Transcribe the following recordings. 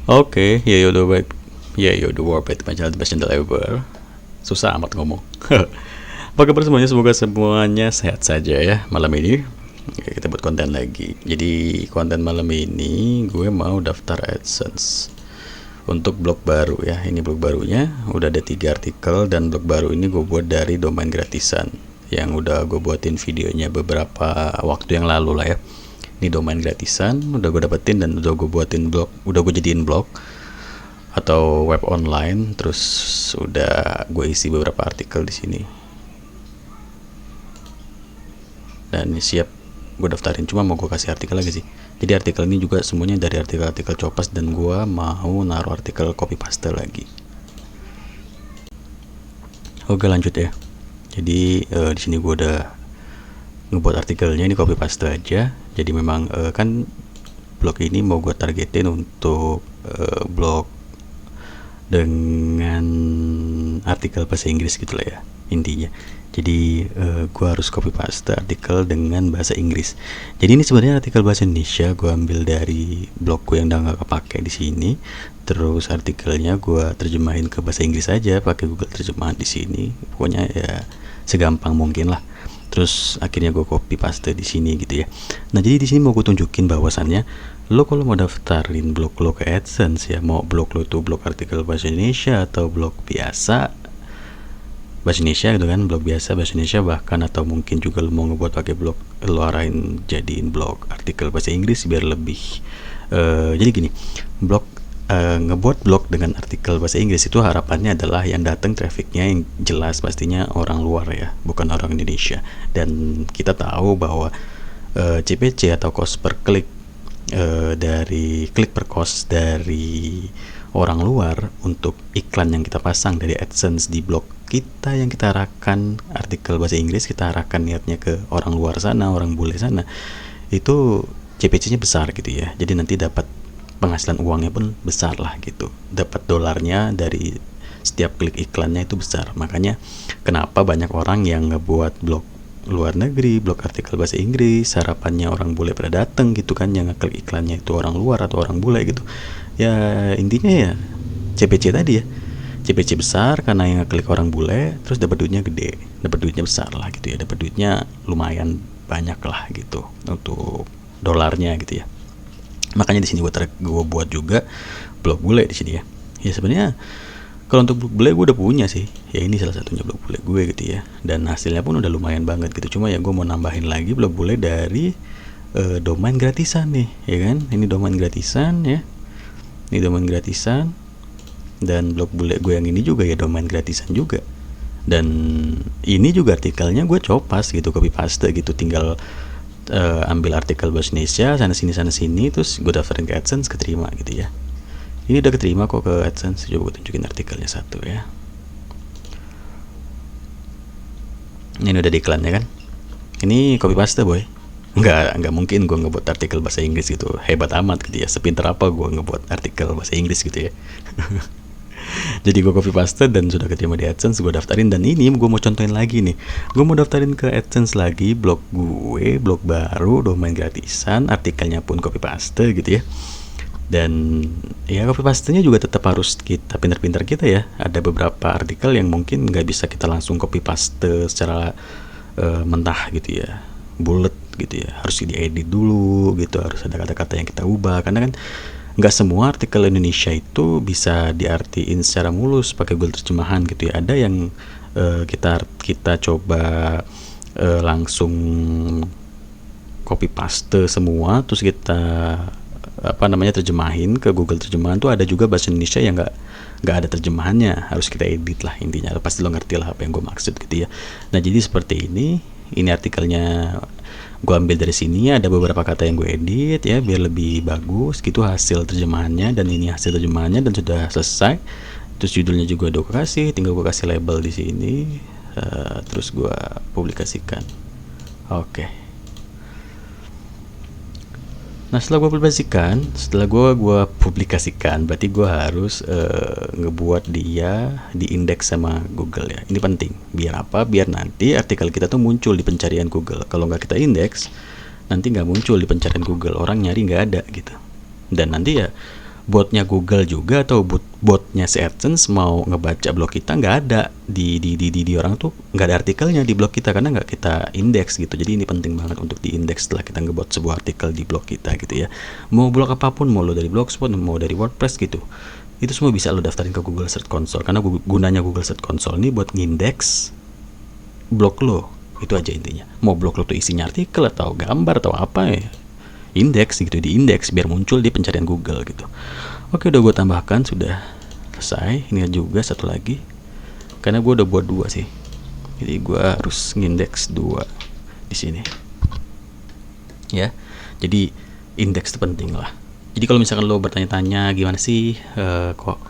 Oke, ya udah baik. Ya udah worth it majalah the best channel ever. Susah amat ngomong. Apa kabar semuanya? Semoga semuanya sehat saja ya malam ini. Oke, kita buat konten lagi. Jadi konten malam ini gue mau daftar AdSense untuk blog baru ya. Ini blog barunya udah ada 3 artikel, dan blog baru ini gue buat dari domain gratisan yang udah gue buatin videonya beberapa waktu yang lalu lah ya. Ini domain gratisan udah gue dapetin dan udah gue buatin blog, udah gue jadiin blog atau web online. Terus udah gue isi beberapa artikel di sini dan ini siap gue daftarin. Cuma mau gue kasih artikel lagi sih. Jadi artikel ini juga semuanya dari artikel-artikel Copas, dan gue mau naruh artikel copy paste lagi. Oke, lanjut ya. Jadi di sini gue udah ngebuat artikelnya, ini copy paste aja. Jadi memang kan blog ini mau gue targetin untuk blog dengan artikel bahasa Inggris gitu lah ya intinya. Jadi gue harus copy paste artikel dengan bahasa Inggris. Jadi ini sebenarnya artikel bahasa Indonesia gue ambil dari blog gue yang udah nggak kepake di sini. Terus artikelnya gue terjemahin ke bahasa Inggris aja pakai Google terjemahan di sini. Pokoknya ya segampang mungkin lah. Terus akhirnya gue copy paste di sini gitu ya. Nah, jadi di sini mau gue tunjukin bahwasannya lo kalau mau daftarin blog lo ke AdSense ya, mau blog lo itu blog artikel bahasa Indonesia atau blog biasa bahasa Indonesia gitu kan, blog biasa bahasa Indonesia bahkan, atau mungkin juga lo mau ngebuat pakai blog, lo arahin jadiin blog artikel bahasa Inggris biar lebih jadi gini, blog ngebuat blog dengan artikel bahasa Inggris itu harapannya adalah yang datang trafficnya yang jelas pastinya orang luar ya, bukan orang Indonesia. Dan kita tahu bahwa CPC atau cost per klik dari klik per cost dari orang luar untuk iklan yang kita pasang dari AdSense di blog kita yang kita arahkan artikel bahasa Inggris, kita arahkan niatnya ke orang luar sana, orang bule sana, itu CPC-nya besar gitu ya. Jadi nanti dapat penghasilan uangnya pun besar lah gitu, dapat dolarnya dari setiap klik iklannya itu besar. Makanya kenapa banyak orang yang ngebuat blog luar negeri, blog artikel bahasa Inggris, harapannya orang bule pada dateng gitu kan, yang ngeklik iklannya itu orang luar atau orang bule gitu ya. Intinya ya CPC tadi ya, CPC besar karena yang ngeklik orang bule, terus dapat duitnya gede, dapat duitnya besar lah gitu ya, dapat duitnya lumayan banyak lah gitu untuk dolarnya gitu ya. Makanya di sini gue buat juga blog bule di sini ya. Ya sebenarnya kalau untuk blog bule gue udah punya sih. Ya ini salah satunya blog bule gue gitu ya. Dan hasilnya pun udah lumayan banget gitu. Cuma ya gue mau nambahin lagi blog bule dari domain gratisan nih, ya kan? Ini domain gratisan ya. Ini domain gratisan. Dan blog bule gue yang ini juga ya domain gratisan juga. Dan ini juga artikelnya gue copas gitu, copy paste gitu, tinggal ambil artikel bahasa Indonesia sana sini terus gue daftarin ke AdSense, keterima gitu ya. Ini udah keterima kok ke AdSense. Coba gue tunjukin artikelnya satu ya. Ini udah di iklannya kan. Ini copy paste boy. Nggak mungkin gue ngebuat artikel bahasa Inggris gitu hebat amat gitu ya. Sepintar apa gue ngebuat artikel bahasa Inggris gitu ya. Jadi gue copy paste dan sudah keterima di AdSense, gue daftarin. Dan ini gue mau contohin lagi nih, gue mau daftarin ke AdSense lagi blog gue, blog baru, domain gratisan, artikelnya pun copy paste gitu ya. Dan ya copy pastenya juga tetap harus kita pintar-pintar kita ya. Ada beberapa artikel yang mungkin nggak bisa kita langsung copy paste secara mentah gitu ya, bullet gitu ya, harus diedit dulu gitu, harus ada kata-kata yang kita ubah karena kan nggak semua artikel Indonesia itu bisa diartiin secara mulus pakai Google terjemahan gitu ya. Ada yang kita coba langsung copy paste semua terus kita terjemahin ke Google terjemahan. Tuh ada juga bahasa Indonesia yang nggak ada terjemahannya, harus kita edit lah intinya. Pasti lo ngerti lah apa yang gue maksud gitu ya. Nah jadi seperti ini artikelnya gue ambil dari sini, ada beberapa kata yang gue edit ya biar lebih bagus gitu hasil terjemahannya. Dan ini hasil terjemahannya dan sudah selesai. Terus judulnya juga udah gue kasih, tinggal gue kasih label di sini, terus gue publikasikan. Oke. Nah setelah gue publikasikan, berarti gue harus ngebuat dia diindeks sama Google ya. Ini penting. Biar apa? Biar nanti artikel kita tuh muncul di pencarian Google. Kalau nggak kita indeks, nanti nggak muncul di pencarian Google. Orang nyari nggak ada gitu. Dan nanti ya botnya Google juga atau botnya si AdSense mau ngebaca blog kita, nggak ada di orang tuh, nggak ada artikelnya di blog kita karena nggak kita indeks gitu. Jadi ini penting banget untuk diindeks setelah kita ngebot sebuah artikel di blog kita gitu ya. Mau blog apapun, mau lo dari Blogspot, mau dari WordPress gitu, itu semua bisa lo daftarin ke Google Search Console, karena gunanya Google Search Console ini buat ngindeks blog lo. Itu aja intinya. Mau blog lo tuh isinya artikel atau gambar atau apa ya, indeks gitu, diindeks biar muncul di pencarian Google gitu. Oke, udah gue tambahkan, sudah selesai. Ini juga satu lagi, karena gue udah buat 2 sih, jadi gue harus ngindeks 2 di sini ya. Jadi indeks itu penting lah. Jadi kalau misalkan lo bertanya-tanya gimana sih kok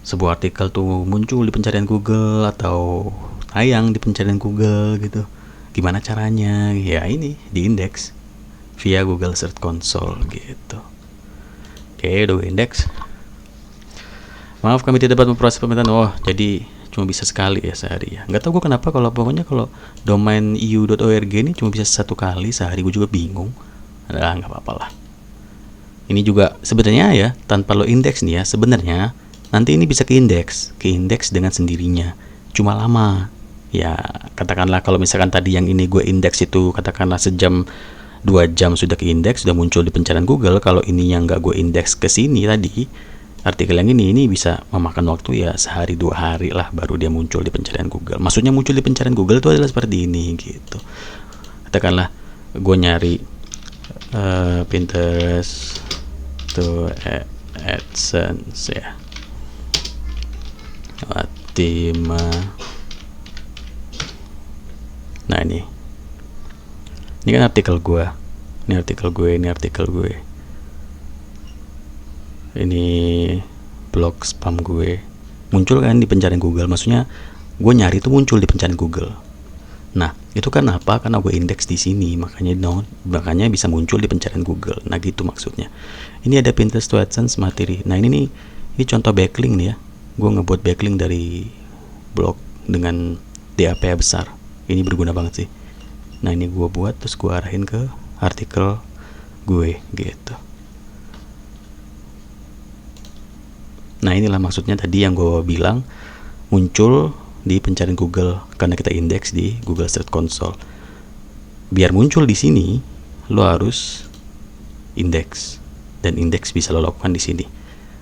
sebuah artikel tuh muncul di pencarian Google atau tayang di pencarian Google gitu, gimana caranya, ya ini diindeks via Google Search Console gitu. Oke, udah gue indeks. Maaf kami tidak dapat memproses permintaan. Oh, jadi cuma bisa sekali ya sehari ya. Nggak tahu gue kenapa, kalau pokoknya kalau domain eu.org ini cuma bisa 1 kali sehari. Gue juga bingung. Nggak apa-apa lah. Ini juga sebenarnya ya, tanpa lo indeks nih ya, sebenarnya nanti ini bisa keindeks dengan sendirinya. Cuma lama. Ya, katakanlah kalau misalkan tadi yang ini gue indeks itu katakanlah sejam 2 jam sudah keindeks, sudah muncul di pencarian Google. Kalau ini yang nggak gue indeks ke sini tadi, artikel yang ini bisa memakan waktu ya sehari 2 hari lah baru dia muncul di pencarian Google. Maksudnya muncul di pencarian Google itu adalah seperti ini gitu. Katakanlah gue nyari Pinterest to AdSense ya, Fatima. Nah ini kan artikel gue, ini artikel gue, ini blog spam gue, muncul kan di pencarian Google. Maksudnya gue nyari itu muncul di pencarian Google. Nah itu kan apa? Karena gue indeks di sini, makanya bisa muncul di pencarian Google. Nah gitu maksudnya. Ini ada Pinterest to AdSense materi. Nah ini contoh backlink nih ya. Gue ngebuat backlink dari blog dengan DAP besar. Ini berguna banget sih. Nah ini gue buat, terus gue arahin ke artikel gue gitu. Nah inilah maksudnya tadi yang gue bilang muncul di pencarian Google karena kita indeks di Google Search Console. Biar muncul di sini, lo harus indeks, dan indeks bisa lo lakukan di sini.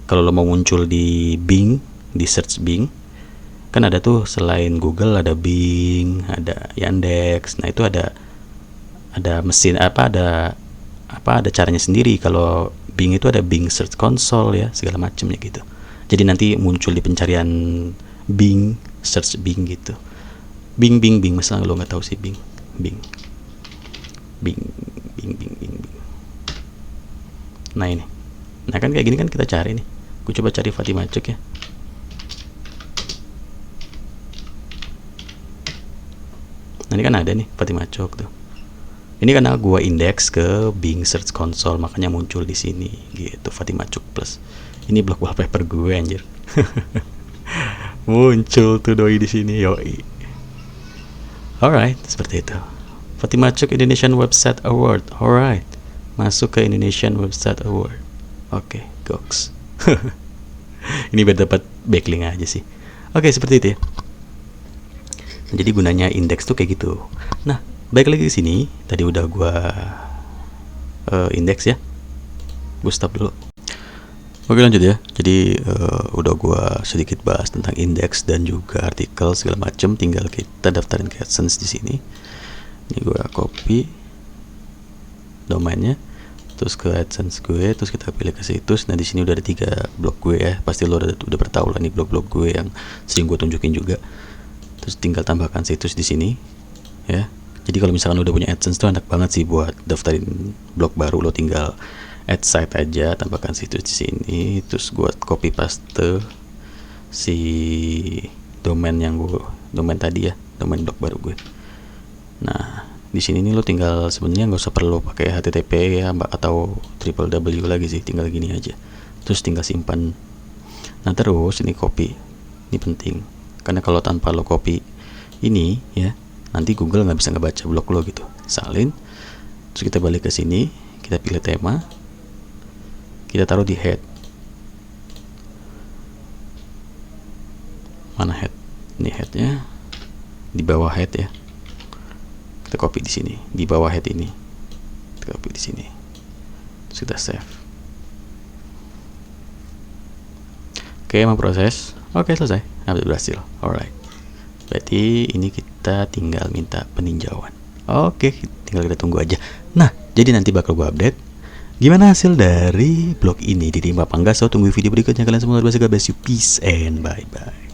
Kalau lo mau muncul di Bing, di search Bing, kan ada tuh selain Google ada Bing, ada Yandex. Nah itu ada mesin ada caranya sendiri. Kalau Bing itu ada Bing Search Console ya, segala macamnya gitu. Jadi nanti muncul di pencarian Bing, search Bing gitu. Bing, misalnya lo nggak tahu sih Bing. Nah ini, nah kan kayak gini kan kita cari nih. Gue coba cari Fatima Cuk ya. Nah ini kan ada nih Fatima Cuk tuh. Ini karena gue indeks ke Bing Search Console, makanya muncul di sini gitu, Fatima Cuk Plus. Ini blog wallpaper gue anjir. Muncul tuh doi di sini, yoi. Alright, seperti itu. Fatima Cuk Indonesian Website Award. Alright, masuk ke Indonesian Website Award. Oke, goks. Ini biar dapat backlink aja sih. Oke, seperti itu ya. Jadi gunanya indeks tuh kayak gitu. Nah, balik lagi ke sini. Tadi udah gua indeks ya. Gue stop dulu. Oke, lanjut ya. Jadi udah gua sedikit bahas tentang indeks dan juga artikel segala macam. Tinggal kita daftarin ke AdSense di sini. Ini gua copy domainnya, terus ke AdSense gue, terus kita pilih ke situs. Nah di sini udah ada 3 blog gue ya. Pasti lo udah bertahu lah nih blog-blog gue yang sering gue tunjukin juga. Terus tinggal tambahkan situs di sini ya. Jadi kalau misalkan udah punya AdSense tuh enak banget sih buat daftarin blog baru. Lo tinggal add site aja, tambahkan situs di sini, terus gue copy paste si domain tadi ya, domain blog baru gue. Nah di sini nih lo tinggal sebenarnya nggak usah perlu pakai HTTP ya atau www lagi sih, tinggal gini aja, terus tinggal simpan. Nah terus ini copy, ini penting karena kalau tanpa lo copy ini ya, nanti Google nggak bisa ngebaca blog lo gitu. Salin, terus kita balik ke sini, kita pilih tema, kita taruh di head. Mana head? Ini headnya di bawah head ya. Kita copy di sini, di bawah head ini. Kita copy di sini. Sudah save. Oke, mau proses. Oke, selesai. Hampir berhasil. Alright. Berarti ini kita tinggal minta peninjauan. Oke, tinggal kita tunggu aja. Nah, jadi nanti bakal gua update gimana hasil dari blog ini, diterima apa enggak. So, tunggu video berikutnya. Kalian semua luar biasa. God bless you. Peace and bye-bye.